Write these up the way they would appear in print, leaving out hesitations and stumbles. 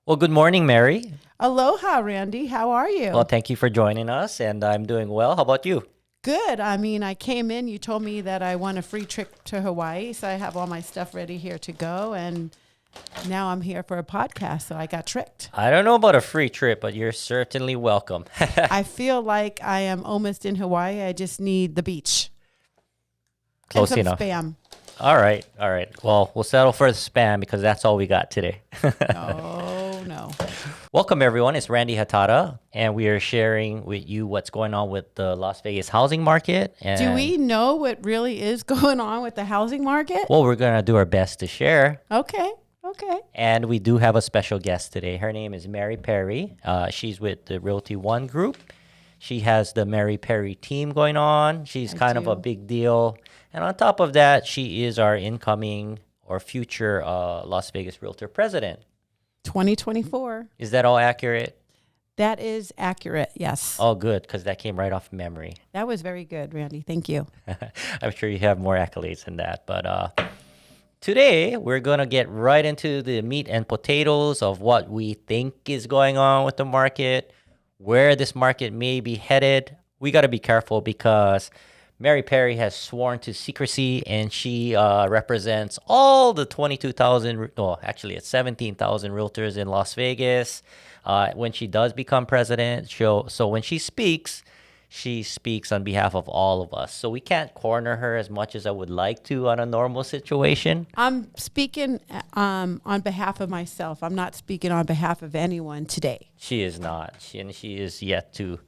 Well, good morning, Mary. Aloha, Randy. How are you? Well, thank you for joining us, and I'm doing well. How about you? Good. I came in, you told me that I won a free trip to Hawaii, so I have all my stuff ready here to go, and now I'm here for a podcast, so I got tricked. I don't know about a free trip, but you're certainly welcome. I feel like I am almost in Hawaii. I just need the beach. Close and some enough. spam. All right. Well, we'll settle for the spam because that's all we got today. Oh, no. Welcome, everyone. It's Randy Hatada, and we are sharing with you what's going on with the Las Vegas housing market. And Do we know what really is going on with the housing market? Well, we're going to do our best to share. Okay. And we do have a special guest today. Her name is Merri Perry. She's with the Realty One group. She has the Merri Perry team going on. She's kind of a big deal. And on top of that, she is our incoming or future Las Vegas Realtor president. 2024. Is that all accurate? That is accurate, yes. Oh, good, because that came right off memory. That was very good, Randy. Thank you. I'm sure you have more accolades than that. But today, we're going to get right into the meat and potatoes of what we think is going on with the market, where this market may be headed. We got to be careful because Merri Perry has sworn to secrecy, and she represents all the 22,000, well, actually it's 17,000 realtors in Las Vegas. When she does become president, so when she speaks on behalf of all of us. So we can't corner her as much as I would like to on a normal situation. I'm speaking on behalf of myself. I'm not speaking on behalf of anyone today. She is not. She is yet to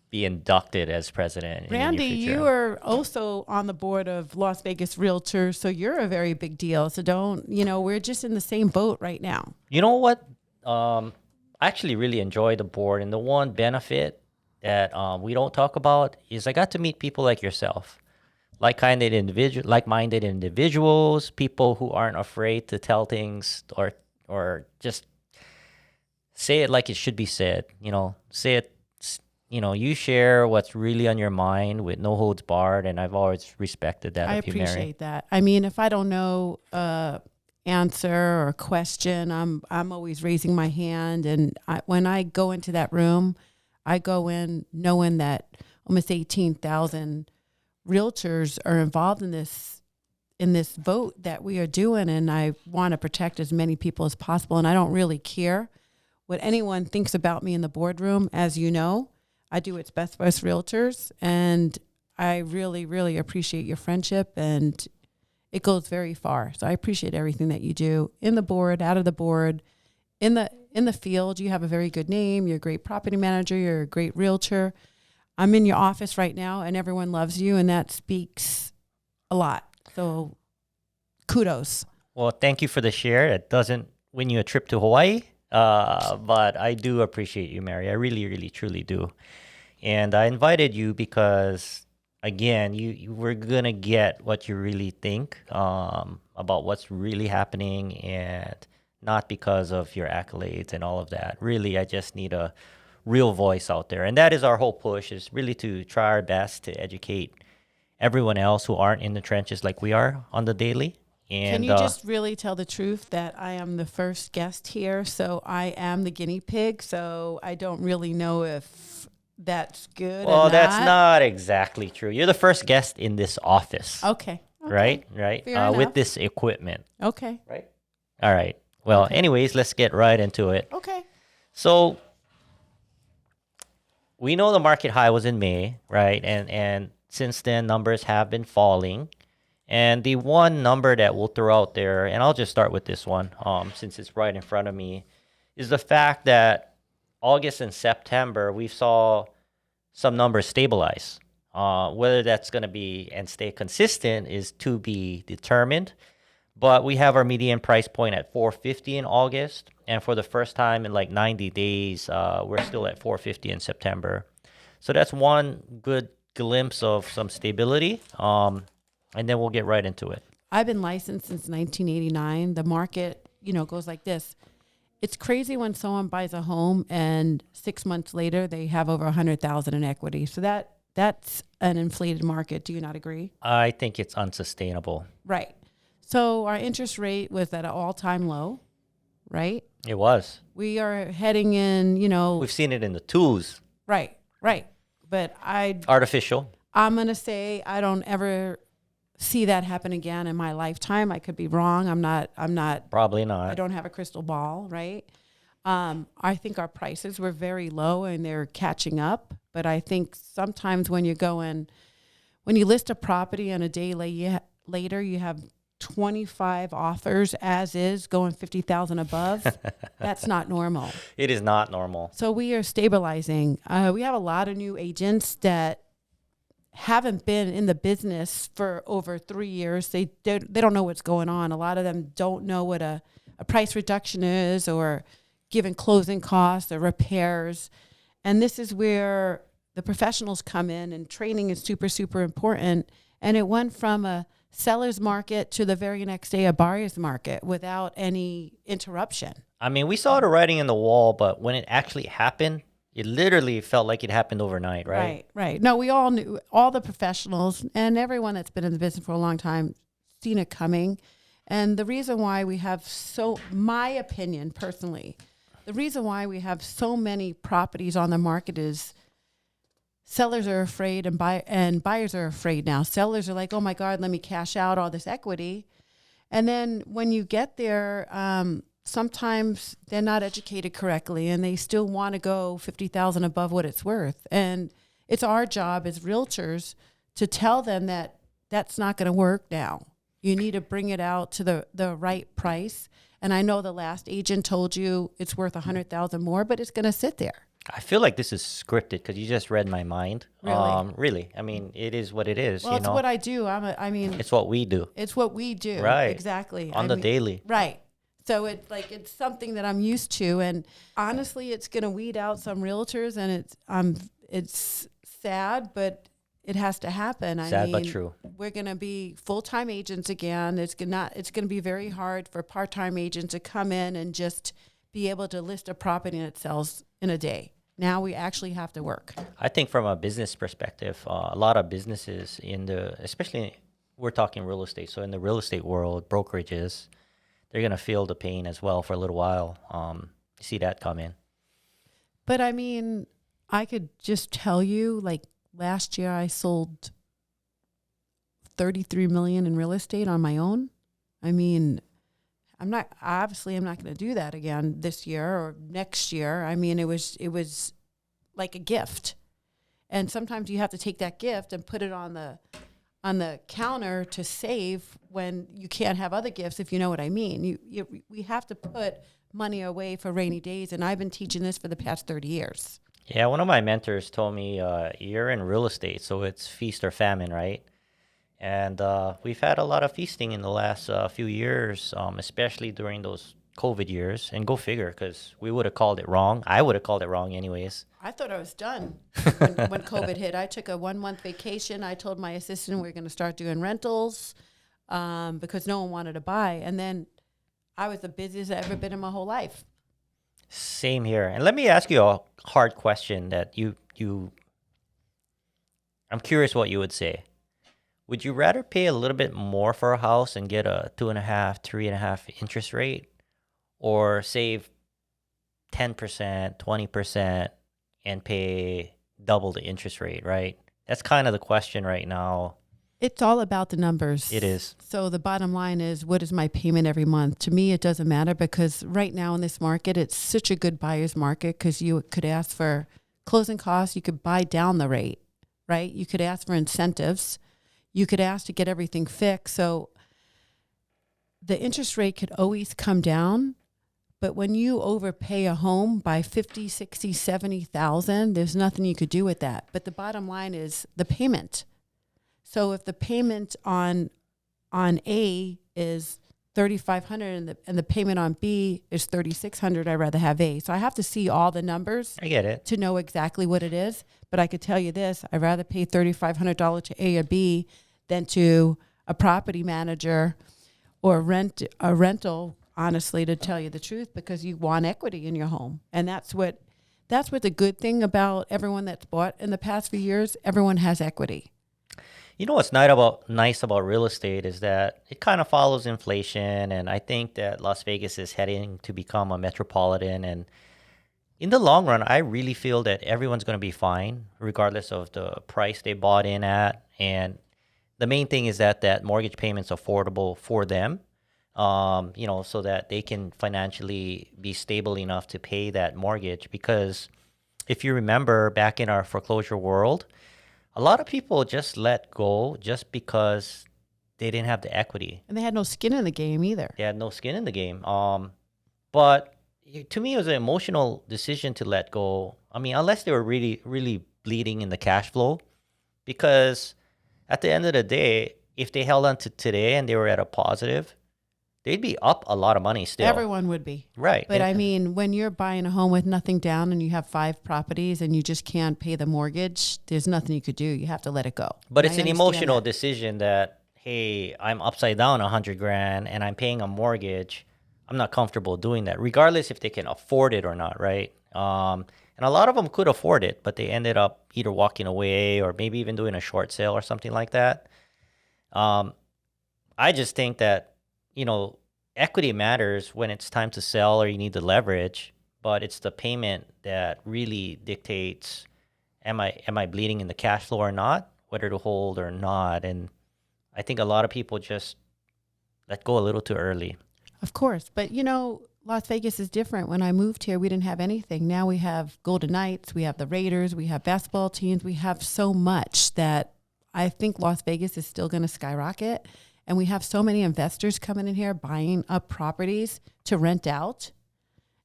be inducted as president. Randy, you are also on the board of Las Vegas Realtors, so you're a very big deal. So we're just in the same boat right now. You know what? I actually really enjoy the board, and the one benefit that we don't talk about is I got to meet people like yourself, like-minded individuals, people who aren't afraid to tell things or just say it like it should be said. Say it. You share what's really on your mind with no holds barred, and I've always respected that. I of you, Mary. appreciate that. If I don't know answer or question, I'm always raising my hand, and when I go into that room, I go in knowing that almost 18,000 realtors are involved in this vote that we are doing, and I want to protect as many people as possible, and I don't really care what anyone thinks about me in the boardroom. As you know, I do what's best for us realtors, and I really, really appreciate your friendship, and it goes very far. So I appreciate everything that you do in the board, out of the board, in the field. You have a very good name. You're a great property manager. You're a great realtor. I'm in your office right now, and everyone loves you, and that speaks a lot. So kudos. Well, thank you for the share. It doesn't win you a trip to Hawaii, but I do appreciate you, Mary. I really, really, truly do. And I invited you because, again, you were going to get what you really think about what's really happening, and not because of your accolades and all of that. Really, I just need a real voice out there. And that is our whole push, is really to try our best to educate everyone else who aren't in the trenches like we are on the daily. And, can you just really tell the truth that I am the first guest here, so I am the guinea pig, so I don't really know if that's good Well, or not? that's not exactly true. You're the first guest in this office. Okay. Right? Fair with enough. this equipment. Okay. Right? All right. Well, anyways, let's get right into it. Okay. So we know the market high was in May, right? And since then, numbers have been falling. And the one number that we'll throw out there, and I'll just start with this one, since it's right in front of me, is the fact that August and September, we saw some numbers stabilize. Whether that's going to be and stay consistent is to be determined. But we have our median price point at $450 in August. And for the first time in like 90 days, we're still at $450 in September. So that's one good glimpse of some stability. And then we'll get right into it. I've been licensed since 1989. The market, goes like this. It's crazy when someone buys a home and 6 months later they have over $100,000 in equity. So that's an inflated market. Do you not agree? I think it's unsustainable. Right. So our interest rate was at an all-time low, right? It was. We are heading in, you know, We've seen it in the twos. right, right. But Artificial. I'm going to say I don't ever see that happen again in my lifetime. I could be wrong. I'm not, Probably I not. don't have a crystal ball, right? I think our prices were very low and they're catching up. But I think sometimes when you list a property and a day later, you have 25 offers as is going 50,000 above. That's not normal. It is not normal. So we are stabilizing. We have a lot of new agents that haven't been in the business for over 3 years. They don't know what's going on. A lot of them don't know what a price reduction is, or given closing costs or repairs. And this is where the professionals come in, and training is super, super important. And it went from a seller's market to the very next day a buyer's market without any interruption. I mean, we saw the writing in the wall, but when it actually happened, it literally felt like it happened overnight, right? Right. No, we all knew, all the professionals and everyone that's been in the business for a long time, seen it coming. And the reason why we have my opinion personally, the reason why we have so many properties on the market is sellers are afraid and buyers are afraid now. Sellers are like, oh my God, let me cash out all this equity. And then when you get there, sometimes they're not educated correctly and they still want to go 50,000 above what it's worth. And it's our job as realtors to tell them that that's not going to work now. You need to bring it out to the right price. And I know the last agent told you it's worth 100,000 more, but it's going to sit there. I feel like this is scripted because you just read my mind. Really? Really. I mean, it is what it is. Well, you it's know? what I do. It's what we do. It's what we do. Right. Exactly. On the daily. Right. So it's something that I'm used to, and honestly, it's going to weed out some realtors, and it's sad, but it has to happen. Sad but true. We're going to be full-time agents again. It's going to be very hard for part-time agents to come in and just be able to list a property and it sells in a day. Now we actually have to work. I think from a business perspective, a lot of businesses especially we're talking real estate. So in the real estate world, brokerages, they're going to feel the pain as well for a little while. You see that come in. But I mean, I could just tell you, like last year I sold $33 million in real estate on my own. I mean, I'm not going to do that again this year or next year. I mean, it was like a gift. And sometimes you have to take that gift and put it on the counter to save when you can't have other gifts, if you know what I mean. We have to put money away for rainy days, and I've been teaching this for the past 30 years. Yeah, one of my mentors told me, you're in real estate, so it's feast or famine, right? And we've had a lot of feasting in the last few years, especially during those COVID years. And go figure, because we would have called it wrong. I would have called it wrong anyways. I thought I was done when COVID hit. I took a 1-month vacation. I told my assistant we were going to start doing rentals because no one wanted to buy. And then I was the busiest I've ever been in my whole life. Same here. And let me ask you a hard question that I'm curious what you would say. Would you rather pay a little bit more for a house and get a 2.5%, 3.5% interest rate, or save 10%, 20% and pay double the interest rate, right? That's kind of the question right now. It's all about the numbers. It is. So the bottom line is, what is my payment every month? To me, it doesn't matter, because right now in this market, it's such a good buyer's market, because you could ask for closing costs. You could buy down the rate, right? You could ask for incentives. You could ask to get everything fixed. So the interest rate could always come down. But when you overpay a home by 50, 60, 70,000, there's nothing you could do with that. But the bottom line is the payment. So if the payment on A is $3,500 and the payment on B is $3,600, I'd rather have A. So I have to see all the numbers. I get it. To know exactly what it is. But I could tell you this: I'd rather pay $3,500 to A or B than to a property manager or a rental. Honestly, to tell you the truth, because you want equity in your home, and that's what the good thing about everyone that's bought in the past few years. Everyone has equity. You know what's nice about real estate is that it kind of follows inflation, and I think that Las Vegas is heading to become a metropolitan. And in the long run, I really feel that everyone's going to be fine, regardless of the price they bought in at. And the main thing is that mortgage payment's affordable for them, so that they can financially be stable enough to pay that mortgage. Because if you remember back in our foreclosure world, a lot of people just let go just because they didn't have the equity. And they had no skin in the game either. They had no skin in the game. But to me, it was an emotional decision to let go. I mean, unless they were really, really bleeding in the cash flow, because at the end of the day, if they held on to today and they were at a positive, they'd be up a lot of money still. Everyone would be. Right. But I mean, when you're buying a home with nothing down and you have 5 properties and you just can't pay the mortgage, there's nothing you could do. You have to let it go. But And it's I an understand emotional that. decision that, hey, I'm upside down 100 grand and I'm paying a mortgage. I'm not comfortable doing that, regardless if they can afford it or not, right? And a lot of them could afford it, but they ended up either walking away or maybe even doing a short sale or something like that. Um, I just think that, equity matters when it's time to sell or you need the leverage, but it's the payment that really dictates, am I bleeding in the cash flow or not, whether to hold or not. And I think a lot of people just let go a little too early. Of course. But Las Vegas is different. When I moved here, we didn't have anything. Now we have Golden Knights, we have the Raiders, we have basketball teams. We have so much that I think Las Vegas is still going to skyrocket. And we have so many investors coming in here buying up properties to rent out.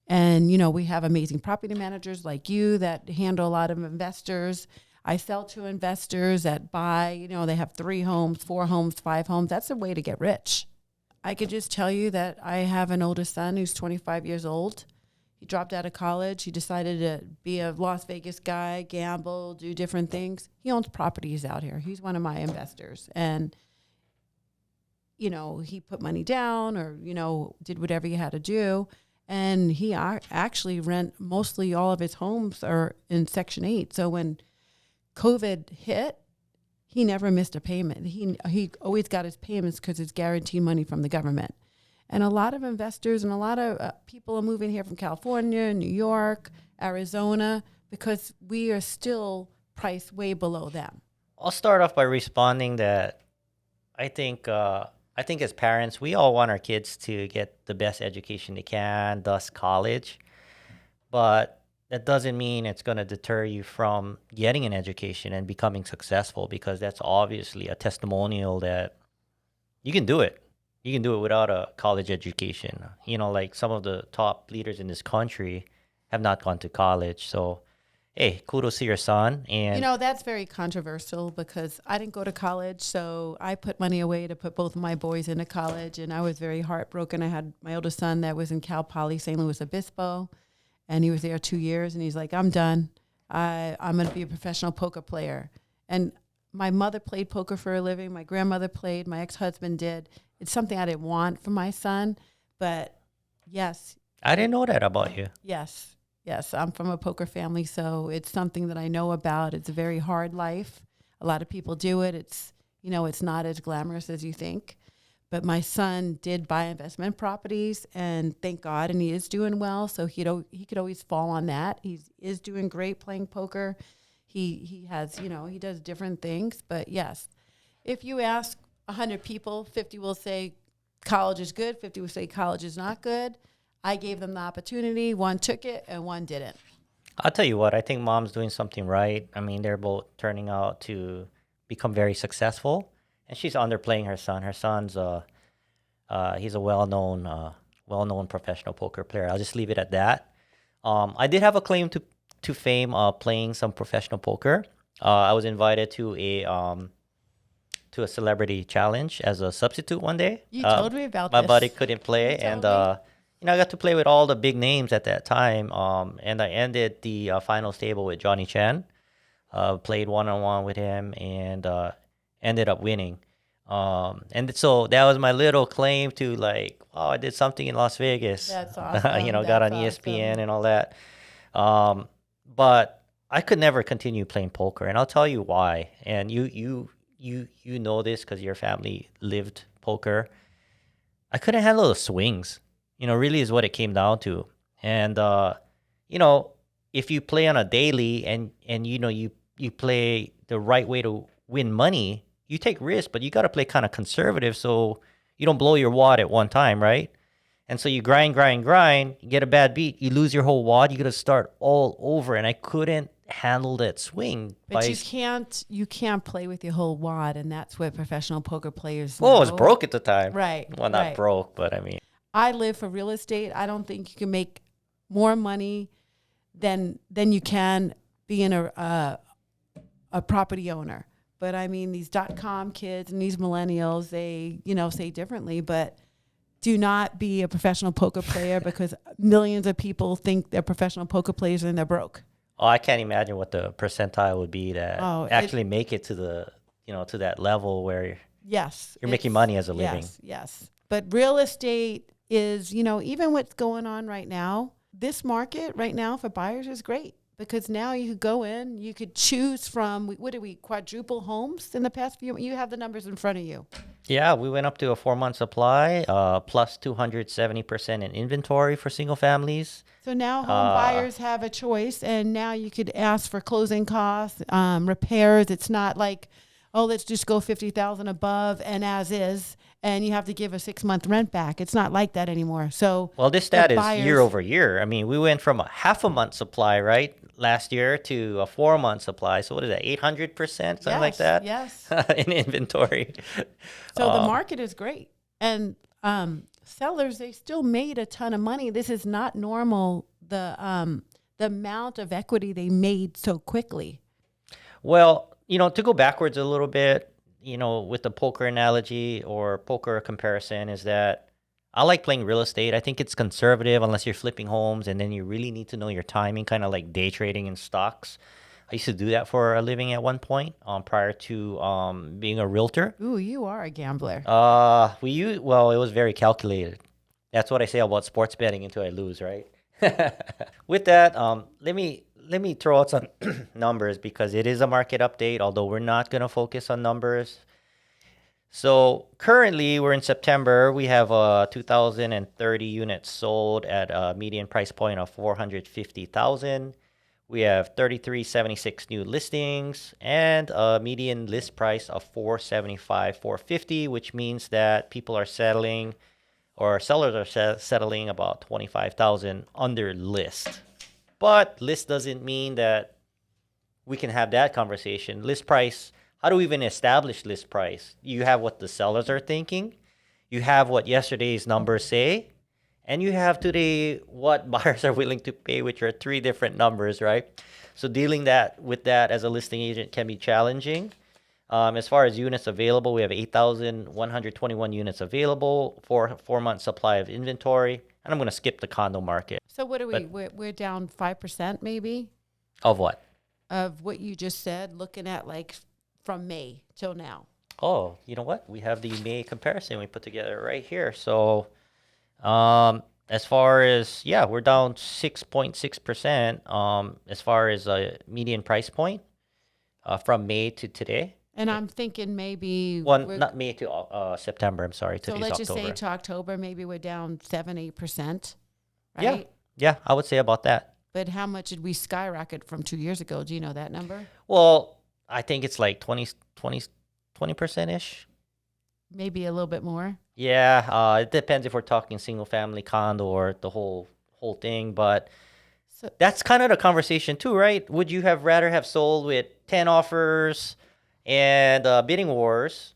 And, we have amazing property managers like you that handle a lot of investors. I sell to investors that buy, they have 3 homes, 4 homes, 5 homes. That's a way to get rich. I could just tell you that I have an older son who's 25 years old. He dropped out of college. He decided to be a Las Vegas guy, gamble, do different things. He owns properties out here. He's one of my investors. And, he put money down or, did whatever he had to do. And he actually rent mostly all of his homes are in Section 8. So when COVID hit, he never missed a payment. He always got his payments because it's guaranteed money from the government. And a lot of investors and a lot of people are moving here from California, New York, Arizona, because we are still priced way below them. I'll start off by responding that I think as parents, we all want our kids to get the best education they can, thus college. But that doesn't mean it's going to deter you from getting an education and becoming successful, because that's obviously a testimonial that you can do it. You can do it without a college education. Like some of the top leaders in this country have not gone to college. So, hey, kudos to your son. And That's very controversial because I didn't go to college, so I put money away to put both of my boys into college, and I was very heartbroken. I had my oldest son that was in Cal Poly St. Louis Obispo, and he was there 2 years, and he's like, I'm done. I'm going to be a professional poker player. And my mother played poker for a living. My grandmother played. My ex-husband did. It's something I didn't want for my son, but yes. I didn't know that about you. Yes, I'm from a poker family, so it's something that I know about. It's a very hard life. A lot of people do it. It's not as glamorous as you think. But my son did buy investment properties, and thank God, and he is doing well. So he could always fall on that. He is doing great playing poker. He has, he does different things. But yes, if you ask 100 people, 50 will say college is good, 50 will say college is not good. I gave them the opportunity. One took it and one didn't. I'll tell you what, I think mom's doing something right. I mean, they're both turning out to become very successful, and she's underplaying her son. Her son's he's a well-known professional poker player. I'll just leave it at that. I did have a claim to fame playing some professional poker. I was invited to a celebrity challenge as a substitute one day. You told me about my this. buddy couldn't play, You and told me. I got to play with all the big names at that time. And I ended the finals table with Johnny Chen. Played one-on-one with him and ended up winning. And so that was my little claim to, like, oh, I did something in Las Vegas. That's awesome. Got on That's ESPN awesome. and all that. But I could never continue playing poker, and I'll tell you why. And you you know this because your family lived poker. I couldn't handle the swings. Really is what it came down to. And you know, if you play on a daily and you play the right way to win money, you take risks, but you got to play kind of conservative so you don't blow your wad at one time, right? And so you grind, grind, grind, you get a bad beat, you lose your whole wad, you got to start all over. And I couldn't handle that swing. But you can't play with your whole wad, and that's what professional poker players Well, know. it was broke at the time. Right. Well, not right. broke, but I mean. I live for real estate. I don't think you can make more money than you can being a property owner. But I mean, these .com kids and these millennials, they, say differently, but do not be a professional poker player because millions of people think they're professional poker players and they're broke. Oh, I can't imagine what the percentile would be to actually make it to the, to that level where you're making money as a living. Yes. But real estate is, even what's going on right now, this market right now for buyers is great because now you could go in, you could choose from, quadruple homes in the past few, you have the numbers in front of you. Yeah, we went up to a 4-month supply, plus 270% in inventory for single families. So now home buyers have a choice, and now you could ask for closing costs, repairs. It's not like, oh, let's just go $50,000 above and as is, and you have to give a 6-month rent back. It's not like that anymore. So, well, this stat is year over year. I mean, we went from a half a month supply, right, last year to a 4-month supply. So what is that, 800%, something like that? Yes. In inventory. So the market is great, and sellers, they still made a ton of money. This is not normal. The amount of equity they made so quickly. Well, to go backwards a little bit, with the poker analogy or poker comparison is that I like playing real estate. I think it's conservative unless you're flipping homes, and then you really need to know your timing, kind of like day trading in stocks. I used to do that for a living at one point, prior to being a realtor. Ooh, you are a gambler. Well, it was very calculated. That's what I say about sports betting until I lose, right? With that, let me throw out some numbers because it is a market update, although we're not going to focus on numbers. So currently, we're in September. We have 2,030 units sold at a median price point of $450,000. We have 3,376 new listings and a median list price of $475, $450, which means that people are settling, or sellers are settling about $25,000 under list. But list doesn't mean that we can have that conversation. List price, how do we even establish list price? You have what the sellers are thinking. You have what yesterday's numbers say. And you have today what buyers are willing to pay, which are 3 different numbers, right? So dealing with that as a listing agent can be challenging. As far as units available, we have 8,121 units available for 4-month supply of inventory. And I'm going to skip the condo market. So what are we? We're down 5% maybe? Of what? Of what you just said, looking at like from May till now. Oh, you know what? We have the May comparison we put together right here. So as far as, we're down 6.6% as far as a median price point from May to today. And I'm thinking maybe... not May to September, I'm sorry. So let's just say to October, maybe we're down 7-8%, right? Yeah, I would say about that. But how much did we skyrocket from 2 years ago? Do you know that number? Well, I think it's like 20%-ish. Maybe a little bit more? Yeah, it depends if we're talking single-family condo or the whole thing, but that's kind of the conversation too, right? Would you rather have sold with 10 offers and bidding wars,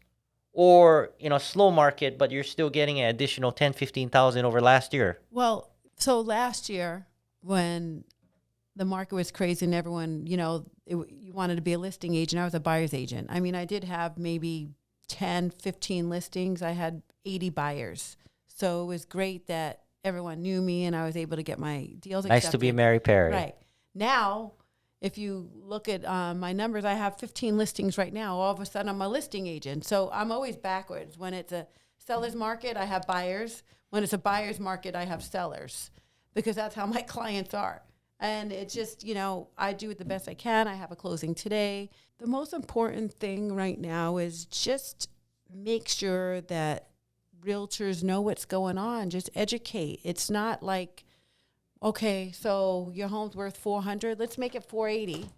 or slow market, but you're still getting an additional 10,000-15,000 over last year? Well, so last year when the market was crazy and everyone, you wanted to be a listing agent, I was a buyer's agent. I mean, I did have maybe 10, 15 listings. I had 80 buyers. So it was great that everyone knew me and I was able to get my deals accepted. Nice to be Merri Perry. Right. Now, if you look at my numbers, I have 15 listings right now. All of a sudden, I'm a listing agent. So I'm always backwards. When it's a seller's market, I have buyers. When it's a buyer's market, I have sellers, because that's how my clients are. And it's just, I do it the best I can. I have a closing today. The most important thing right now is just make sure that realtors know what's going on. Just educate. It's not like, okay, so your home's worth 400. Let's make it 480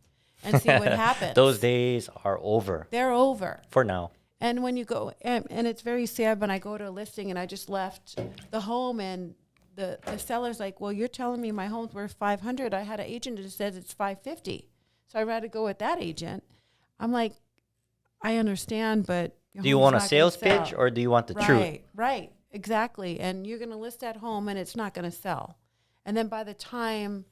and see what happens. Those days are over. They're over. For now. And when you go, and it's very sad when I go to a listing and I just left the home and the seller's like, well, you're telling me my home's worth 500. I had an agent that says it's 550. So I'd rather go with that agent. I'm like, I understand, but do you want a sales pitch or do you want the truth? Right, exactly. And you're going to list that home and it's not going to sell. And then by the time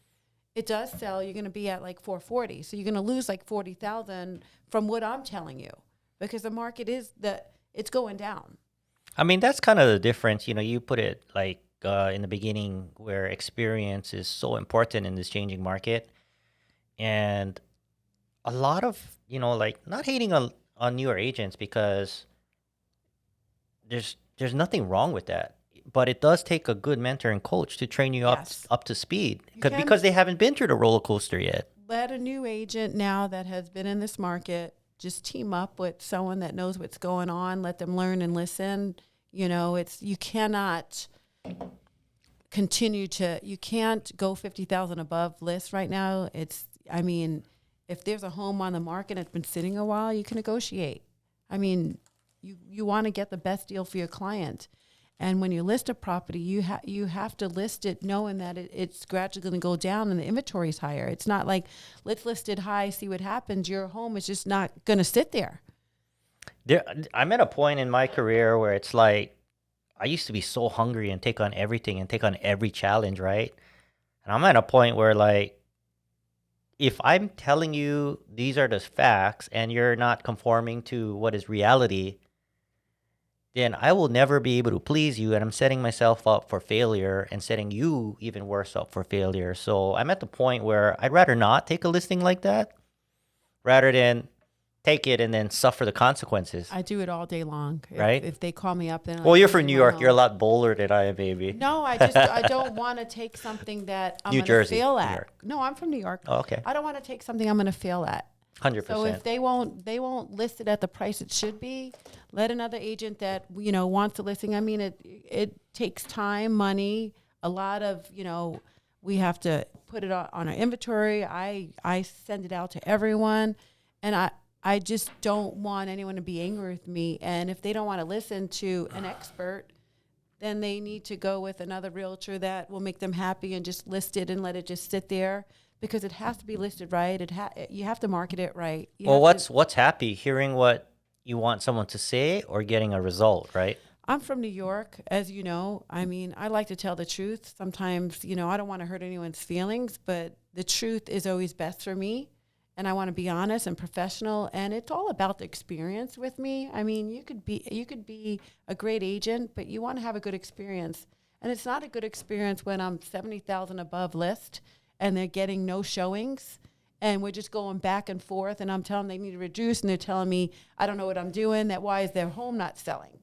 it does sell, you're going to be at like 440. So you're going to lose like 40,000 from what I'm telling you, because the market it's going down. I mean, that's kind of the difference. You put it like in the beginning where experience is so important in this changing market. And a lot of, like not hating on newer agents, because there's nothing wrong with that. But it does take a good mentor and coach to train you up to speed, because they haven't been through the roller coaster yet. Let a new agent now that has been in this market just team up with someone that knows what's going on. Let them learn and listen. You cannot you can't go 50,000 above list right now. If there's a home on the market that's been sitting a while, you can negotiate. You want to get the best deal for your client. And when you list a property, you have to list it knowing that it's gradually going to go down and the inventory is higher. It's not like, let's list it high, see what happens. Your home is just not going to sit there. I'm at a point in my career where it's like, I used to be so hungry and take on everything and take on every challenge, right? And I'm at a point where, like, if I'm telling you these are the facts and you're not conforming to what is reality, then I will never be able to please you, and I'm setting myself up for failure and setting you even worse up for failure. So I'm at the point where I'd rather not take a listing like that rather than take it and then suffer the consequences. I do it all day long. Right? If they call me up, then well, you're from New York. You're a lot bolder than I am, baby. No, I don't want to take something that I'm going to fail at. No, I'm from New York. Oh, okay. I don't want to take something I'm going to fail at. 100%. So if they won't list it at the price it should be, let another agent that wants a listing. It takes time, money, a lot of we have to put it on our inventory. I send it out to everyone, and I just don't want anyone to be angry with me. And if they don't want to listen to an expert, then they need to go with another realtor that will make them happy and just list it and let it just sit there. Because it has to be listed right. You have to market it right. What's happy? Hearing what you want someone to say or getting a result, right? I'm from New York, as you know. I like to tell the truth. Sometimes, I don't want to hurt anyone's feelings, but the truth is always best for me. And I want to be honest and professional. And it's all about the experience with me. You could be a great agent, but you want to have a good experience. And it's not a good experience when I'm 70,000 above list and they're getting no showings, and we're just going back and forth, and I'm telling them they need to reduce, and they're telling me, I don't know what I'm doing, why is their home not selling?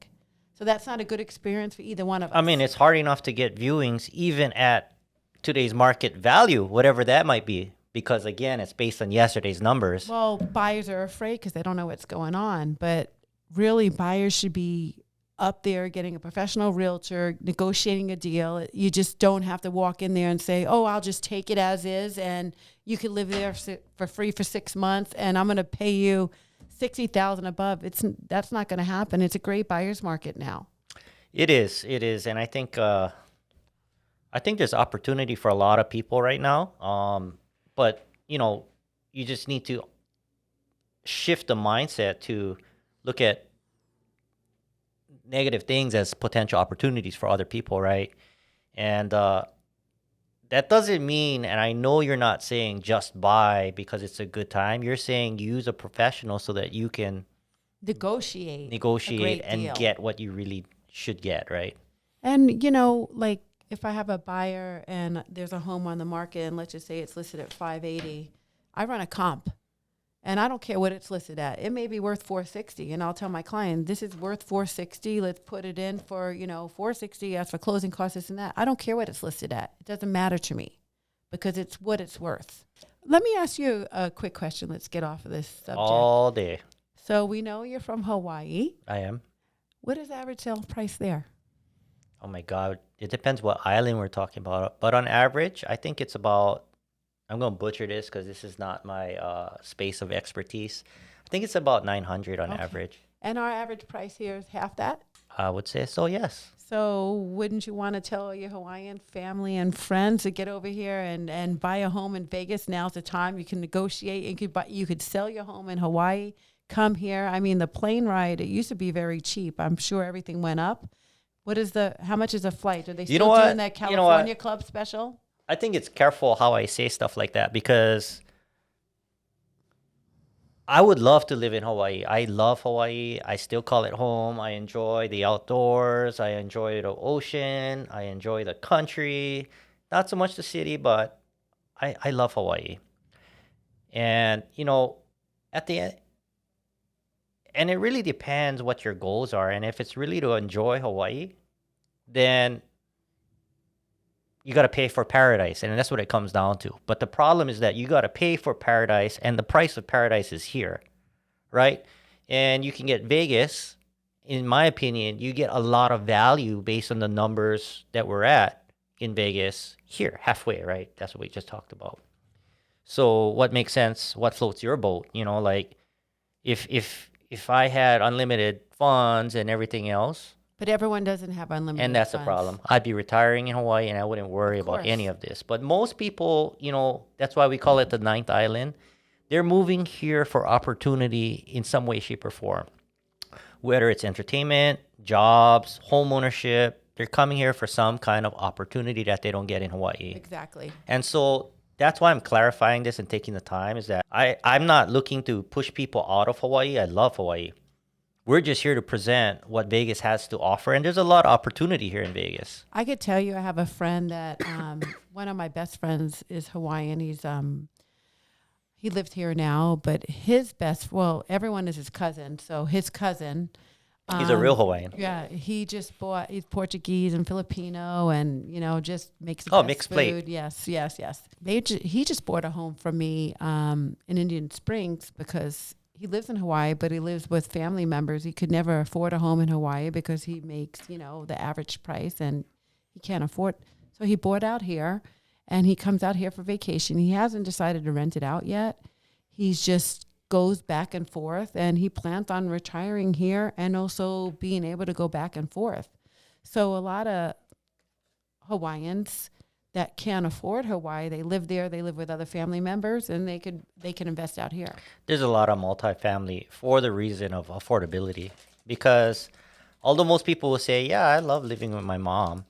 So that's not a good experience for either one of us. It's hard enough to get viewings even at today's market value, whatever that might be, because, again, it's based on yesterday's numbers. Well, buyers are afraid because they don't know what's going on, but really buyers should be up there getting a professional realtor, negotiating a deal. You just don't have to walk in there and say, oh, I'll just take it as is, and you can live there for free for 6 months, and I'm going to pay you $60,000 above. That's not going to happen. It's a great buyer's market now. It is, and I think there's opportunity for a lot of people right now. But you just need to shift the mindset to look at negative things as potential opportunities for other people, right? And that doesn't mean, and I know you're not saying just buy because it's a good time. You're saying use a professional so that you can negotiate and get what you really should get, right? And, like if I have a buyer and there's a home on the market and let's just say it's listed at 580, I run a comp. And I don't care what it's listed at. It may be worth 460, and I'll tell my client, this is worth 460. Let's put it in for, 460 as for closing costs, this and that. I don't care what it's listed at. It doesn't matter to me. because it's what it's worth. Let me ask you a quick question. Let's get off of this subject. All day. So we know you're from Hawaii. I am. What is the average sale price there? Oh my God. It depends what island we're talking about. But on average, I think it's about, I'm going to butcher this because this is not my space of expertise. I think it's about 900 on average. And our average price here is half that? I would say so, yes. So wouldn't you want to tell your Hawaiian family and friends to get over here and buy a home in Vegas? Now's the time. You can negotiate. You could sell your home in Hawaii. Come here. I mean, the plane ride, it used to be very cheap. I'm sure everything went up. How much is a flight? Are they still doing that California Club special? I think it's careful how I say stuff like that because I would love to live in Hawaii. I love Hawaii. I still call it home. I enjoy the outdoors. I enjoy the ocean. I enjoy the country. Not so much the city, but I love Hawaii. And, at the end, and it really depends what your goals are. And if it's really to enjoy Hawaii, then you got to pay for paradise. And that's what it comes down to. But the problem is that you got to pay for paradise, and the price of paradise is here, right? And you can get Vegas, in my opinion, you get a lot of value based on the numbers that we're at in Vegas here, halfway, right? That's what we just talked about. So what makes sense? What floats your boat? Like if I had unlimited funds and everything else. But everyone doesn't have unlimited And that's funds. the problem. I'd be retiring in Hawaii and I wouldn't worry about any of this. But most people, that's why we call it the ninth island. They're moving here for opportunity in some way, shape, or form. Whether it's entertainment, jobs, home ownership, they're coming here for some kind of opportunity that they don't get in Hawaii. Exactly. And so that's why I'm clarifying this and taking the time is that I'm not looking to push people out of Hawaii. I love Hawaii. We're just here to present what Vegas has to offer. And there's a lot of opportunity here in Vegas. I could tell you I have a friend that one of my best friends is Hawaiian. He lives here now, but everyone is his cousin. So his cousin. He's a real Hawaiian. Yeah, he's Portuguese and Filipino and, just makes the best mixed food. plate. Yes. He just bought a home from me in Indian Springs because he lives in Hawaii, but he lives with family members. He could never afford a home in Hawaii because he makes, the average price and he can't afford. So he bought out here and he comes out here for vacation. He hasn't decided to rent it out yet. He's just goes back and forth, and he plans on retiring here and also being able to go back and forth. So a lot of Hawaiians that can't afford Hawaii, they live there, they live with other family members, and they can invest out here. There's a lot of multifamily for the reason of affordability. Because although most people will say, yeah, I love living with my mom,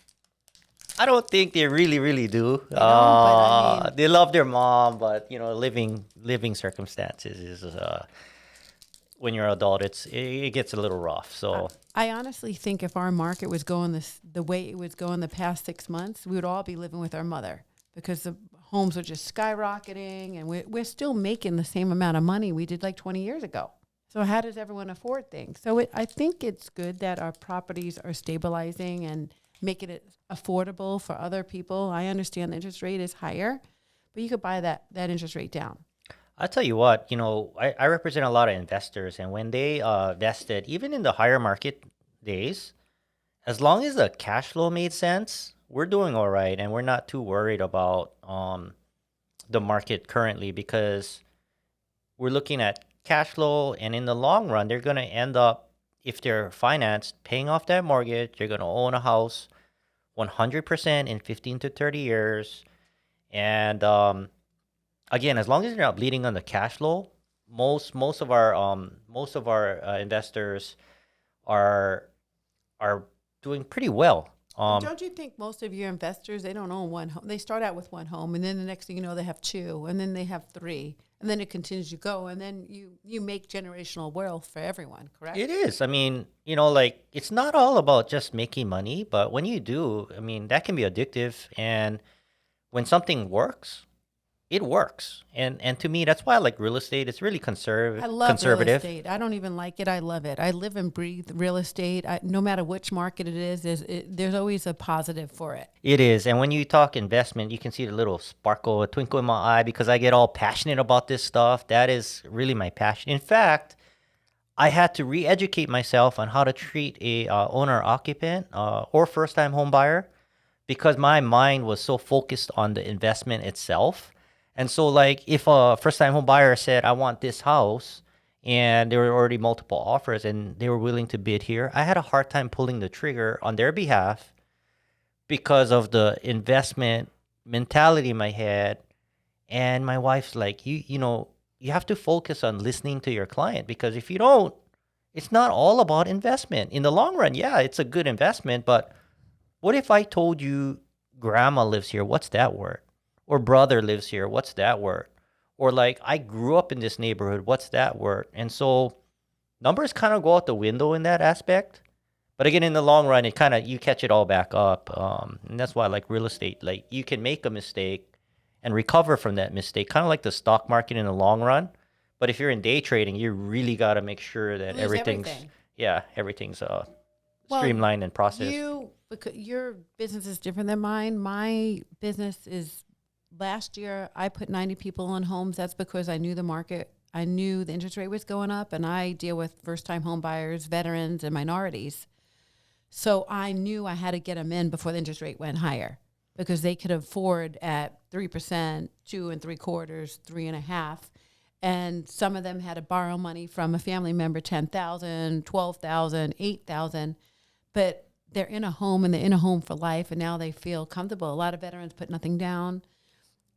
I don't think they really, really do. They love their mom, but living circumstances is when you're an adult, it gets a little rough. So I honestly think if our market was going the way it was going the past 6 months, we would all be living with our mother because the homes are just skyrocketing, and we're still making the same amount of money we did like 20 years ago. So how does everyone afford things? So I think it's good that our properties are stabilizing and making it affordable for other people. I understand the interest rate is higher, but you could buy that interest rate down. I'll tell you what, I represent a lot of investors, and when they vested, even in the higher market days, as long as the cash flow made sense, we're doing all right, and we're not too worried about the market currently because we're looking at cash flow, and in the long run, they're going to end up, if they're financed, paying off that mortgage. They're going to own a house 100% in 15 to 30 years. And again, as long as you're not bleeding on the cash flow, most of our investors are doing pretty well. Don't you think most of your investors, they don't own one home? They start out with one home, and then the next thing you know, they have two, and then they have three, and then it continues to go, and then you make generational wealth for everyone, correct? It is. I mean, it's not all about just making money, but when you do, I mean, that can be addictive. And when something works, it works. And to me, that's why I like real estate. It's really I love real conservative. estate. I don't even like it. I love it. I live and breathe real estate. No matter which market it is, there's always a positive for it. It is. And when you talk investment, you can see the little sparkle, a twinkle in my eye because I get all passionate about this stuff. That is really my passion. In fact, I had to re-educate myself on how to treat a owner occupant or first-time home buyer because my mind was so focused on the investment itself. And so, like, if a first-time home buyer said, "I want this house," and there were already multiple offers, and they were willing to bid here, I had a hard time pulling the trigger on their behalf because of the investment mentality in my head. And my wife's like, you have to focus on listening to your client because if you don't, it's not all about investment. In the long run, yeah, it's a good investment, but what if I told you grandma lives here? What's that worth? Or brother lives here? What's that worth? Or like I grew up in this neighborhood. What's that worth? And so numbers kind of go out the window in that aspect. But again, in the long run, it kind of you catch it all back up, and that's why I like real estate. Like you can make a mistake and recover from that mistake, kind of like the stock market in the long run. But if you're in day trading, you really got to make sure that Lose everything's everything. everything's Well, streamlined and processed. Because your business is different than mine. My business is last year I put 90 people on homes. That's because I knew the market. I knew the interest rate was going up, and I deal with first-time home buyers, veterans, and minorities. So I knew I had to get them in before the interest rate went higher because they could afford at 3%, 2.75%, 3.5%. And some of them had to borrow money from a family member, $10,000, $12,000, $8,000. But they're in a home and they're in a home for life, and now they feel comfortable. A lot of veterans put nothing down.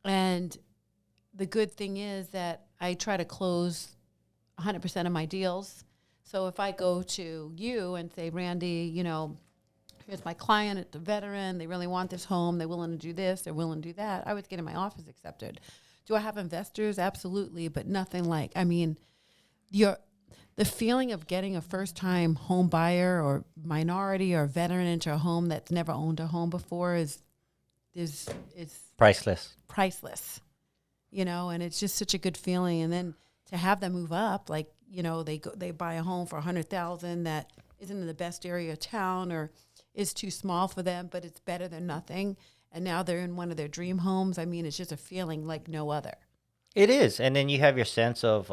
And the good thing is that I try to close 100% of my deals. So if I go to you and say, Randy, here's my client, it's a veteran, they really want this home, they're willing to do this, they're willing to do that, I was getting my offers accepted. Do I have investors? Absolutely, but nothing like, the feeling of getting a first-time home buyer or minority or veteran into a home that's never owned a home before is Priceless. priceless, and it's just such a good feeling. And then to have them move up, like, they buy a home for $100,000 that isn't in the best area of town or is too small for them, but it's better than nothing. And now they're in one of their dream homes. It's just a feeling like no other. It is, and then you have your sense of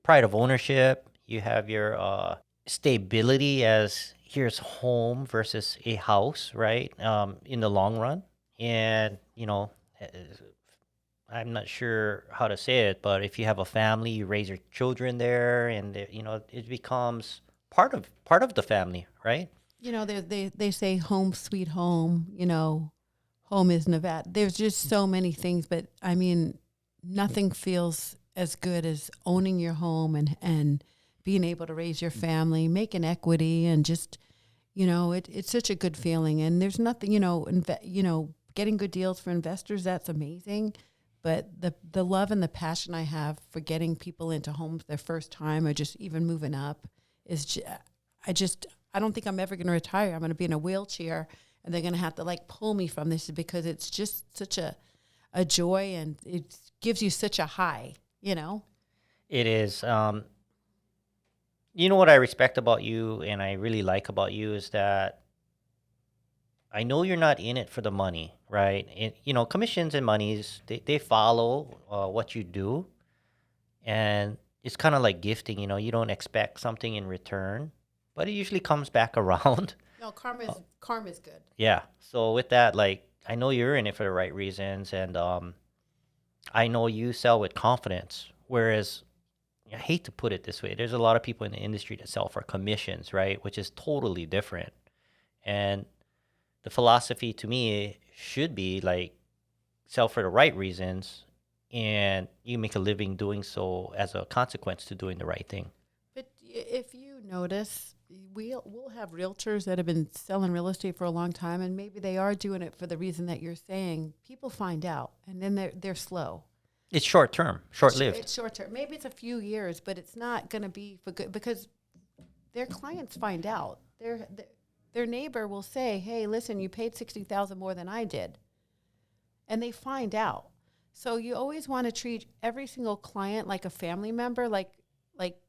pride of ownership. You have your stability as here's home versus a house, right? In the long run, and I'm not sure how to say it, but if you have a family, you raise your children there, and it becomes part of the family, right? They say home sweet home. Home is Nevada. There's just so many things, but nothing feels as good as owning your home and being able to raise your family, make an equity, and just it's such a good feeling. And there's nothing getting good deals for investors, that's amazing. But the love and the passion I have for getting people into homes their first time or just even moving up is I don't think I'm ever going to retire. I'm going to be in a wheelchair and they're going to have to pull me from this because it's just such a joy and it gives you such a high, It is. What I respect about you and I really like about you is that I know you're not in it for the money, right? Commissions and monies, they follow what you do. And it's kind of like gifting, you don't expect something in return, but it usually comes back around. No, karma's good. Yeah. So with that, I know you're in it for the right reasons. And I know you sell with confidence. Whereas, I hate to put it this way, there's a lot of people in the industry that sell for commissions, right? Which is totally different. And the philosophy to me should be sell for the right reasons and you make a living doing so as a consequence to doing the right thing. But if you notice, we'll have realtors that have been selling real estate for a long time, and maybe they are doing it for the reason that you're saying. People find out, and then they're slow. It's short term, short-lived. It's short term. Maybe it's a few years, but it's not going to be for good because their clients find out. Their neighbor will say, "Hey, listen, you paid $60,000 more than I did," and they find out. So you always want to treat every single client like a family member, like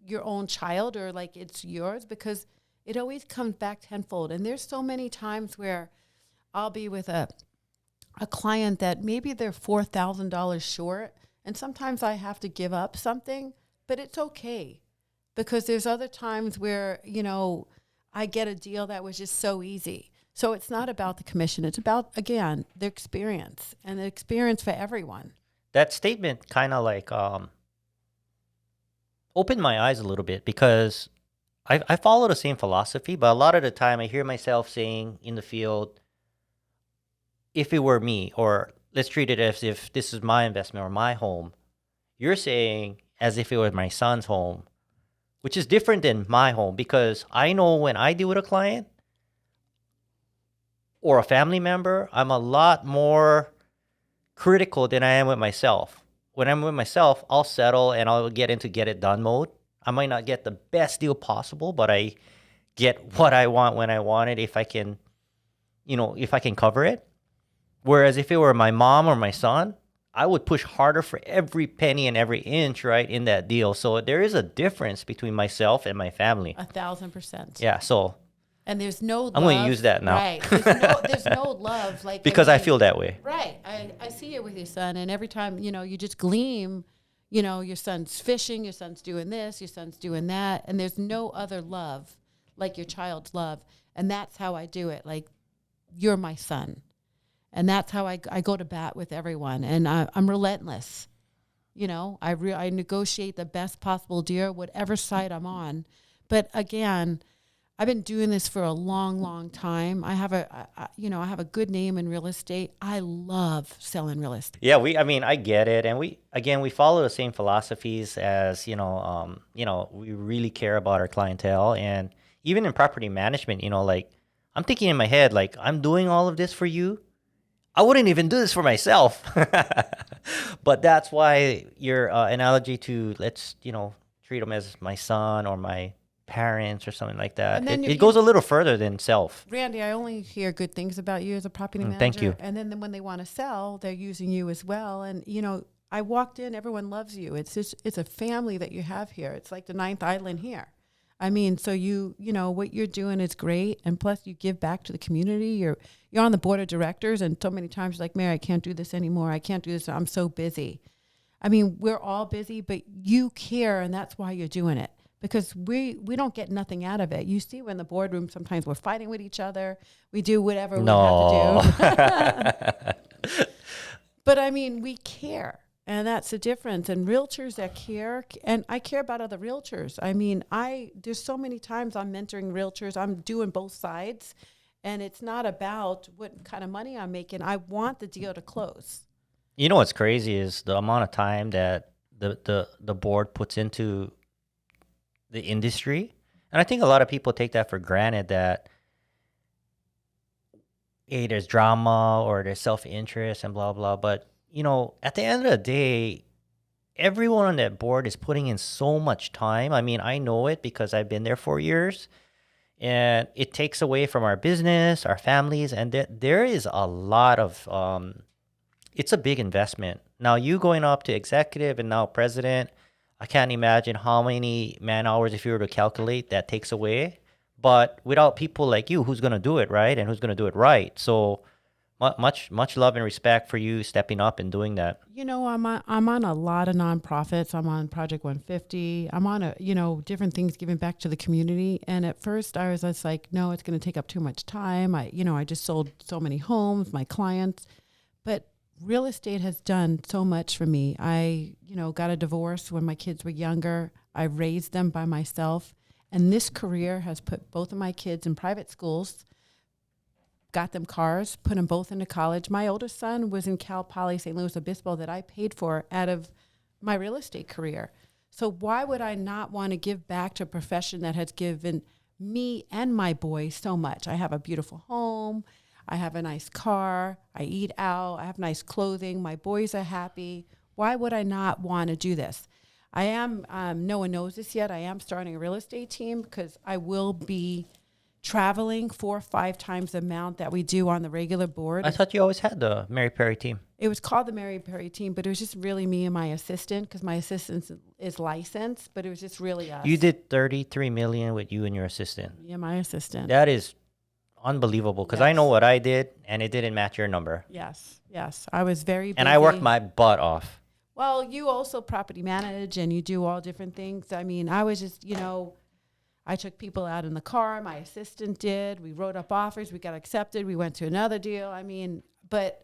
your own child, or like it's yours, because it always comes back tenfold. And there's so many times where I'll be with a client that maybe they're $4,000 short, and sometimes I have to give up something, but it's okay, because there's other times where, I get a deal that was just so easy. So it's not about the commission. It's about, again, the experience, and the experience for everyone. That statement kind of like opened my eyes a little bit, because I follow the same philosophy, but a lot of the time I hear myself saying in the field, if it were me, or let's treat it as if this is my investment or my home. You're saying as if it was my son's home, which is different than my home, because I know when I deal with a client or a family member, I'm a lot more critical than I am with myself. When I'm with myself, I'll settle and I'll get into get it done mode. I might not get the best deal possible, but I get what I want when I want it, if I can, if I can cover it. Whereas if it were my mom or my son, I would push harder for every penny and every inch, right, in that deal. So there is a difference between myself and my family. 1,000%. Yeah, so And there's no love. I'm going to use that now. Right. There's no love. Like, because I feel that way. Right. I see it with your son. And every time, you just gleam, your son's fishing, your son's doing this, your son's doing that. And there's no other love like your child's love. And that's how I do it. Like, you're my son. And that's how I go to bat with everyone. And I'm relentless. I negotiate the best possible deal, whatever side I'm on. But again, I've been doing this for a long, long time. I have a good name in real estate. I love selling real estate. Yeah, I get it. And we follow the same philosophies as, we really care about our clientele. And even in property management, like, I'm thinking in my head, like, I'm doing all of this for you. I wouldn't even do this for myself. But that's why your analogy to, let's, treat them as my son or my parents or something like that, it goes a little further than self. Randy, I only hear good things about you as a property manager. Thank you. And then when they want to sell, they're using you as well. And, I walked in, everyone loves you. It's a family that you have here. It's like the ninth island here. I mean, so what you're doing is great. And plus you give back to the community. You're on the board of directors, and so many times you're like, Merri, I can't do this anymore. I can't do this. I'm so busy. I mean, we're all busy, but you care, and that's why you're doing it. Because we don't get nothing out of it. You see, when the boardroom, sometimes we're fighting with each other. We do whatever we have to do. But I mean, we care. And that's the difference. And realtors that care, and I care about other realtors. I mean, there's so many times I'm mentoring realtors. I'm doing both sides. And it's not about what kind of money I'm making. I want the deal to close. You know what's crazy is the amount of time that the board puts into the industry. And I think a lot of people take that for granted, that, hey, there's drama or there's self-interest and blah, blah. But, at the end of the day, everyone on that board is putting in so much time. I mean, I know it because I've been there for years. And it takes away from our business, our families. And there is a lot of, it's a big investment. Now, you going up to executive and now president, I can't imagine how many man hours, if you were to calculate, that takes away. But without people like you, who's going to do it right and who's going to do it right? So much love and respect for you stepping up and doing that. I'm on a lot of nonprofits. I'm on Project 150. I'm on different things giving back to the community. And at first I was just like, no, it's going to take up too much time. I just sold so many homes, my clients, but real estate has done so much for me. I, got a divorce when my kids were younger. I raised them by myself. And this career has put both of my kids in private schools, got them cars, put them both into college. My oldest son was in Cal Poly St. Louis Obispo that I paid for out of my real estate career. So why would I not want to give back to a profession that has given me and my boys so much? I have a beautiful home. I have a nice car. I eat out. I have nice clothing. My boys are happy. Why would I not want to do this? I am, no one knows this yet, I am starting a real estate team because I will be traveling 4 or 5 times the amount that we do on the regular board. I thought you always had the Merri Perry team. It was called the Merri Perry team, but it was just really me and my assistant, because my assistant is licensed, but it was just really us. You did 33 million with you and your assistant. Yeah, my assistant. That is unbelievable, because I know what I did, and it didn't match your number. Yes. I was very busy. And I worked my butt off. Well, you also property manage, and you do all different things. I mean, I was just, I took people out in the car. My assistant did. We wrote up offers. We got accepted. We went to another deal. I mean, but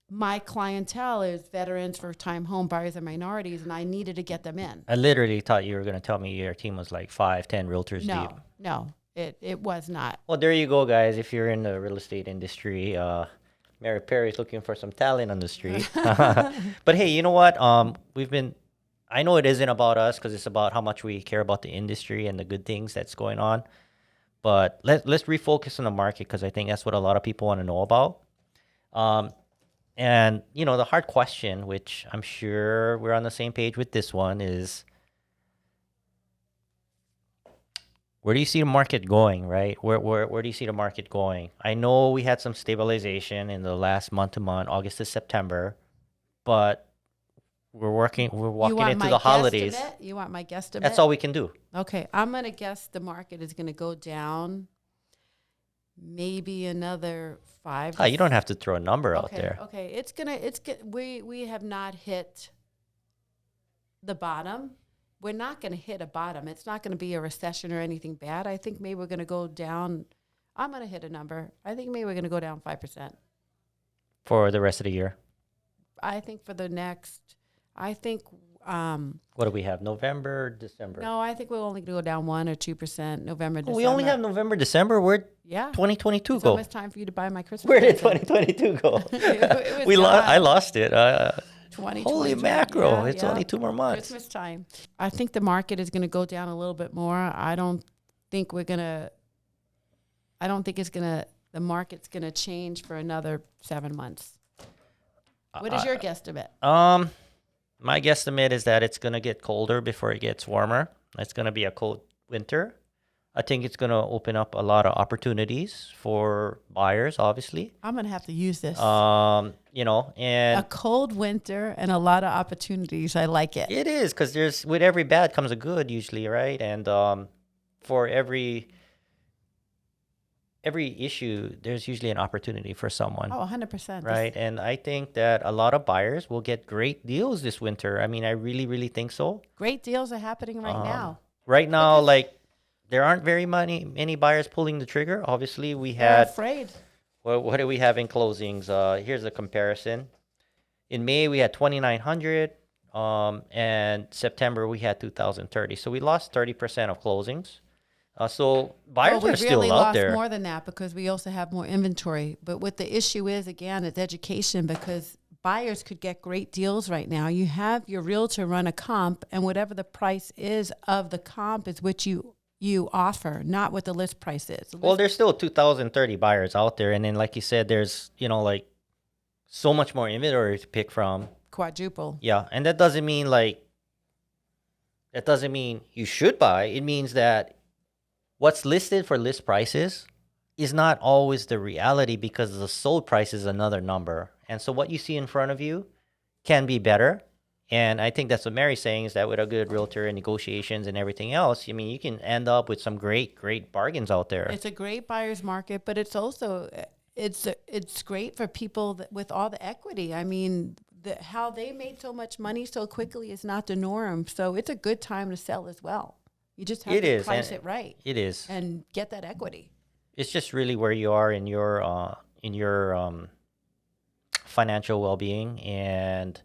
my clientele is veterans, first-time home buyers, and minorities, and I needed to get them in. I literally thought you were going to tell me your team was like 5, 10 realtors deep. No, it was not. Well, there you go, guys. If you're in the real estate industry, Merri Perry is looking for some talent on the street. But hey, you know what? I know it isn't about us, because it's about how much we care about the industry and the good things that's going on. But let's refocus on the market, because I think that's what a lot of people want to know about. And, the hard question, which I'm sure we're on the same page with this one, is where do you see the market going, right? Where do you see the market going? I know we had some stabilization in the last month to month, August to September, but we're walking into the holidays. You want my guesstimate? That's all we can do. Okay, I'm going to guess the market is going to go down maybe another 5. You don't have to throw a number out there. Okay, we have not hit the bottom. We're not going to hit a bottom. It's not going to be a recession or anything bad. I think maybe we're going to go down. I'm going to hit a number. I think maybe we're going to go down 5%. For the rest of the year? I think for the next, what do we have? November, December? No, I think we're only going to go down 1 or 2%. November, December. We only have November, December. Where'd 2022 it's go? Almost time for you to buy my Christmas. Where did present. 2022 go? I lost it. Holy mackerel! It's only 2 more months. Christmas time. I think the market is going to go down a little bit more. I don't think the market's going to change for another 7 months. What is your guesstimate? My guesstimate is that it's going to get colder before it gets warmer. It's going to be a cold winter. I think it's going to open up a lot of opportunities for buyers, obviously. I'm going to have to use this. And a cold winter and a lot of opportunities. I like it. It is, because with every bad comes a good usually, right? And for every issue, there's usually an opportunity for someone. Oh, 100%. Right? And I think that a lot of buyers will get great deals this winter. I mean, I really, really think so. Great deals are happening right now. Right now, there aren't very many buyers pulling the trigger. Obviously, They're afraid. Well, what do we have in closings? Here's a comparison. In May, we had 2,900. And September, we had 2,030. So we lost 30% of closings. So buyers are still out there. We really lost more than that, because we also have more inventory. But what the issue is, again, it's education, because buyers could get great deals right now. You have your realtor run a comp, and whatever the price is of the comp is what you offer, not what the list price is. Well, there's still 2,030 buyers out there. And then, like you said, there's, so much more inventory to pick from. Quadruple. Yeah. And that doesn't mean you should buy. It means that what's listed for list prices is not always the reality, because the sold price is another number. And so what you see in front of you can be better. And I think that's what Merri's saying, is that with a good realtor and negotiations and everything else, I mean, you can end up with some great bargains out there. It's a great buyer's market, but it's also, it's great for people with all the equity. I mean, how they made so much money so quickly is not the norm. So it's a good time to sell as well. You just have to price it right. It is. And get that equity. It's just really where you are in your financial well-being, and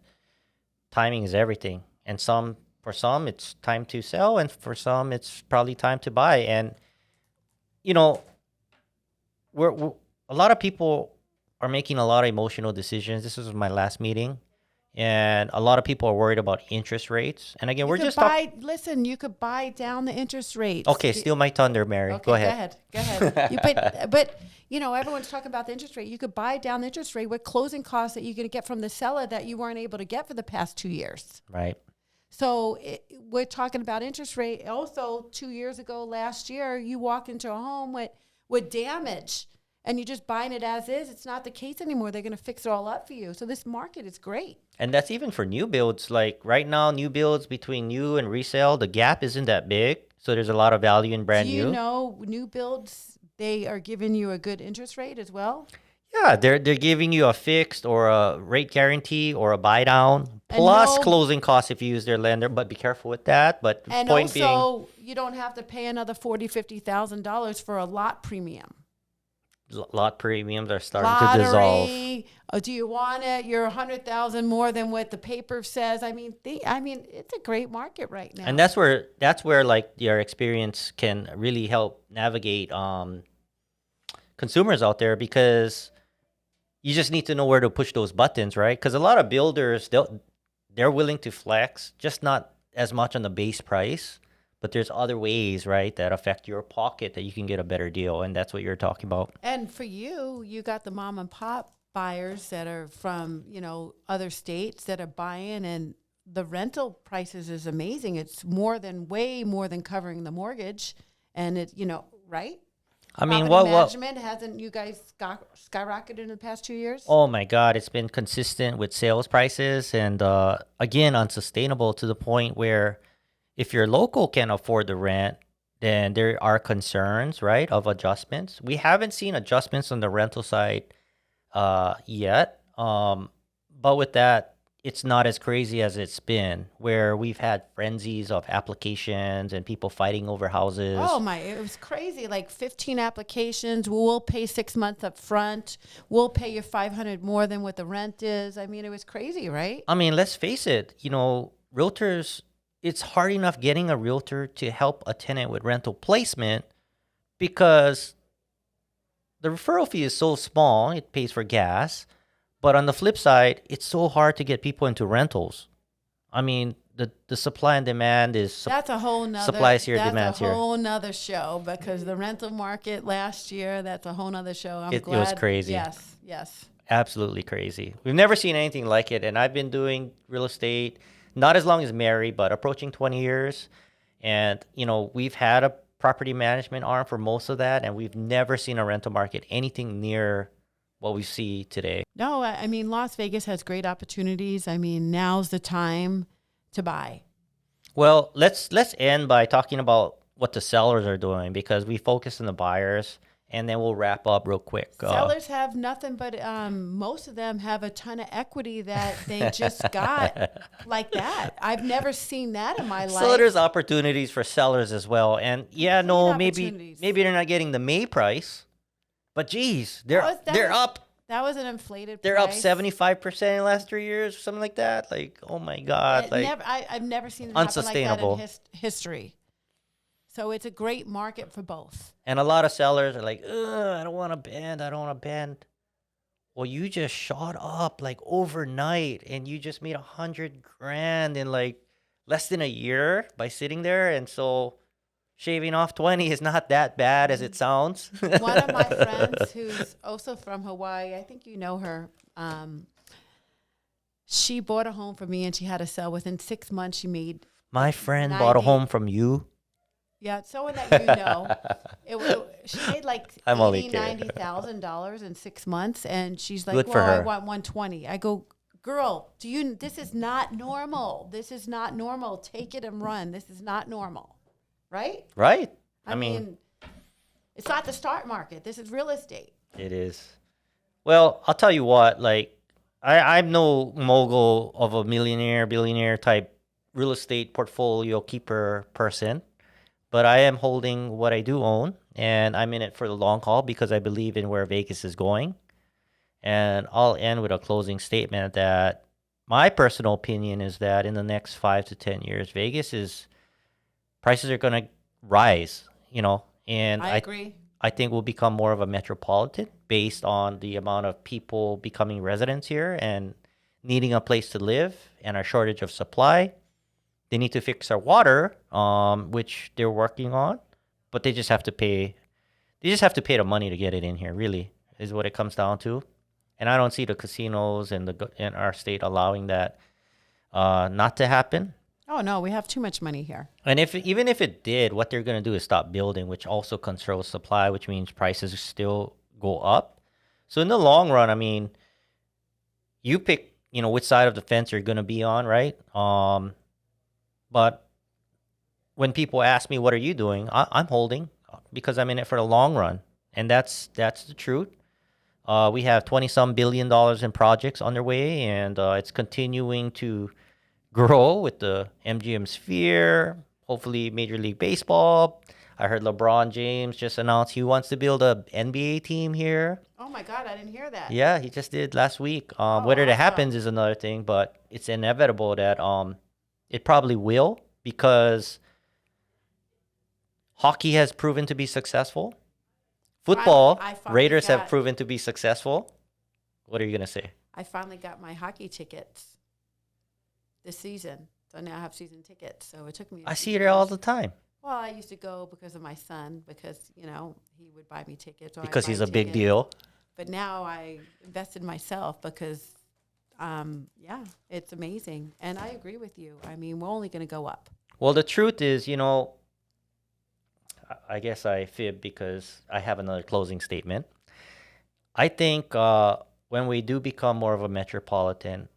timing is everything. And for some, it's time to sell, and for some, it's probably time to buy. And we're a lot of people are making a lot of emotional decisions. This was my last meeting, and a lot of people are worried about interest rates. And again, listen, you could buy down the interest rates. Okay, steal my thunder, Merri. Okay, go ahead. Go ahead. But everyone's talking about the interest rate. You could buy down the interest rate with closing costs that you're going to get from the seller that you weren't able to get for the past 2 years. Right. So we're talking about interest rate. Also, 2 years ago, last year, you walked into a home with damage and you're just buying it as is. It's not the case anymore. They're going to fix it all up for you. So this market is great. And that's even for new builds. Like right now, new builds between new and resale, the gap isn't that big. So there's a lot of value in brand Do you new. know new builds, they are giving you a good interest rate as well? Yeah, they're giving you a fixed or a rate guarantee or a buy down And plus no- closing costs if you use their lender. But be careful with that. But the And point being, also, you don't have to pay another $40,000-$50,000 for a lot premium. lot premiums are starting to dissolve. Lottery. Do you want it? You're 100,000 more than what the paper says. I mean, it's a great market right now. And that's where like your experience can really help navigate consumers out there, because you just need to know where to push those buttons, right? Because a lot of builders, they're willing to flex, just not as much on the base price, but there's other ways, right, that affect your pocket that you can get a better deal, and that's what you're talking about. And for you, you got the mom and pop buyers that are from, other states that are buying, and the rental prices is amazing. It's way more than covering the mortgage, and it, right? I mean, Property what? management, hasn't you guys skyrocketed in the past 2 years? Oh my God, it's been consistent with sales prices, and again, unsustainable to the point where if your local can afford the rent, then there are concerns, right, of adjustments. We haven't seen adjustments on the rental side yet, but with that, it's not as crazy as it's been, where we've had frenzies of applications and people fighting over houses. Oh it was crazy. Like 15 applications. We'll pay 6 months up front. We'll pay you $500 more than what the rent is. I mean, it was crazy, right? I mean, let's face it, realtors, it's hard enough getting a realtor to help a tenant with rental placement because the referral fee is so small, it pays for gas. But on the flip side, it's so hard to get people into rentals. I mean, the supply and demand is That's a whole nother supplies here, demands That's a here. whole nother show, because the rental market last year, that's a whole nother show. It was crazy. Yes. Absolutely crazy. We've never seen anything like it. And I've been doing real estate, not as long as Merri, but approaching 20 years. And, we've had a property management arm for most of that. And we've never seen a rental market anything near what we see today. No, I mean, Las Vegas has great opportunities. I mean, now's the time to buy. Well, let's end by talking about what the sellers are doing, because we focus on the buyers, and then we'll wrap up real quick. Sellers have nothing but, most of them have a ton of equity that they just got like that. I've never seen that in my life. So there's opportunities for sellers as well. And maybe opportunities. they're not getting the May price, but geez, they're up. That was an inflated They're up price. 75% in the last 3 years, something like that. Like, oh my God, I've never seen it happen like that unsustainable. in history. So it's a great market for both. And a lot of sellers are like, I don't want to bend. I don't want to bend. Well, you just shot up like overnight, and you just made $100,000 in like less than a year by sitting there. And so shaving off 20 is not that bad as it sounds. One of my friends who's also from Hawaii, I think you know her, she bought a home for me, and she had to sell within 6 months. She made My friend bought a 90 home from you. Yeah, someone that you know. She made like I'm only $90,000 in 6 months, and she's like, Good for "Well, I her. want 120." I go, "Girl, this is not normal. This is not normal. Take it and run. This is not normal." Right? Right? I mean, it's not the stock market. This is real estate. It is. Well, I'll tell you what, like, I'm no mogul of a millionaire, billionaire type real estate portfolio keeper person, but I am holding what I do own, and I'm in it for the long haul because I believe in where Vegas is going. And I'll end with a closing statement that my personal opinion is that in the next 5 to 10 years, prices are going to rise, and I agree. I think we'll become more of a metropolitan based on the amount of people becoming residents here and needing a place to live and our shortage of supply. They need to fix our water, which they're working on, but they just have to pay. They just have to pay the money to get it in here. Really, is what it comes down to. And I don't see the casinos in our state allowing that not to happen. Oh no, we have too much money here. And even if it did, what they're going to do is stop building, which also controls supply, which means prices still go up. So in the long run, I mean, you pick, which side of the fence you're going to be on, right? But when people ask me, what are you doing? I'm holding because I'm in it for the long run. And that's the truth. We have 20-some billion dollars in projects underway, and it's continuing to grow with the MGM Sphere, hopefully Major League Baseball. I heard LeBron James just announced he wants to build a NBA team here. Oh my God, I didn't hear that. Yeah, he just did last week. Whether that happens is another thing, but it's inevitable that it probably will, because hockey has proven to be successful. Football, I finally Raiders have got- proven to be successful. What are you going to say? I finally got my hockey tickets this season. So now I have season tickets. So it took me. I see you there all the time Well, I used to go because of my son, because, he would buy me tickets. Or I'd because buy he's a big tickets. deal. But now I invested myself because, it's amazing. And I agree with you. I mean, we're only going to go up. Well, the truth is, I guess I fib because I have another closing statement. I think when we do become more of a metropolitan,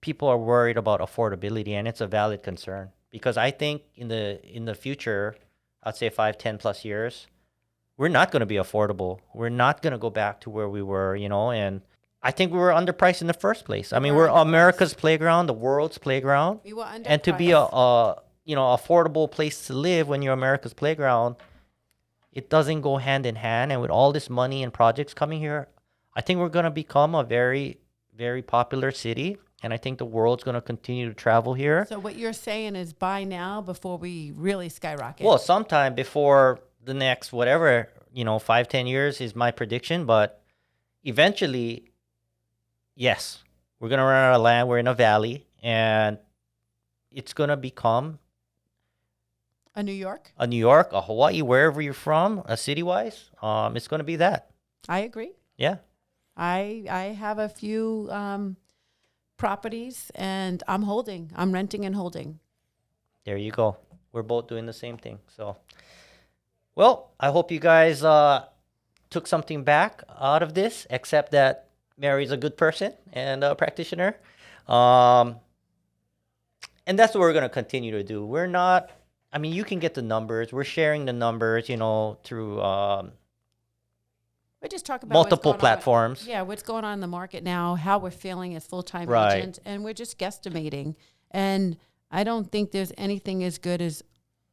people are worried about affordability, and it's a valid concern, because I think in the future, I'd say 5, 10 plus years, we're not going to be affordable. We're not going to go back to where we were, and I think we were underpriced in the first place. I mean, we're America's playground, the world's playground. We were underpriced. And to be a affordable place to live when you're America's playground, it doesn't go hand in hand. And with all this money and projects coming here, I think we're going to become a very, very popular city. And I think the world's going to continue to travel here. So what you're saying is buy now before we really skyrocket. Well, sometime before the next, whatever, 5, 10 years is my prediction. But eventually, yes, we're going to run out of land. We're in a valley, and it's going to become a New York? a New York, a Hawaii, wherever you're from, city-wise. It's going to be that. I agree. Yeah. I have a few properties, and I'm holding. I'm renting and holding. There you go. We're both doing the same thing. So, well, I hope you guys took something back out of this, except that Merri's a good person and a practitioner. And that's what we're going to continue to do. We're not, I mean, you can get the numbers. We're sharing the numbers, through We just talk about multiple what's going on. platforms. Yeah, what's going on in the market now, how we're feeling as full-time Right. agents, and we're just guesstimating. And I don't think there's anything as good as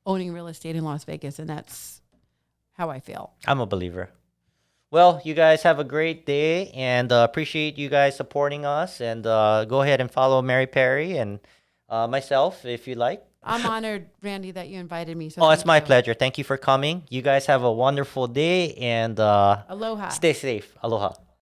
owning real estate in Las Vegas, and that's how I feel. I'm a believer. Well, you guys have a great day, and appreciate you guys supporting us. And go ahead and follow Merri Perry and myself if you like. I'm honored, Randy, that you invited me. So Oh, it's thank my you. pleasure. Thank you for coming. You guys have a wonderful day, and Aloha. stay safe. Aloha.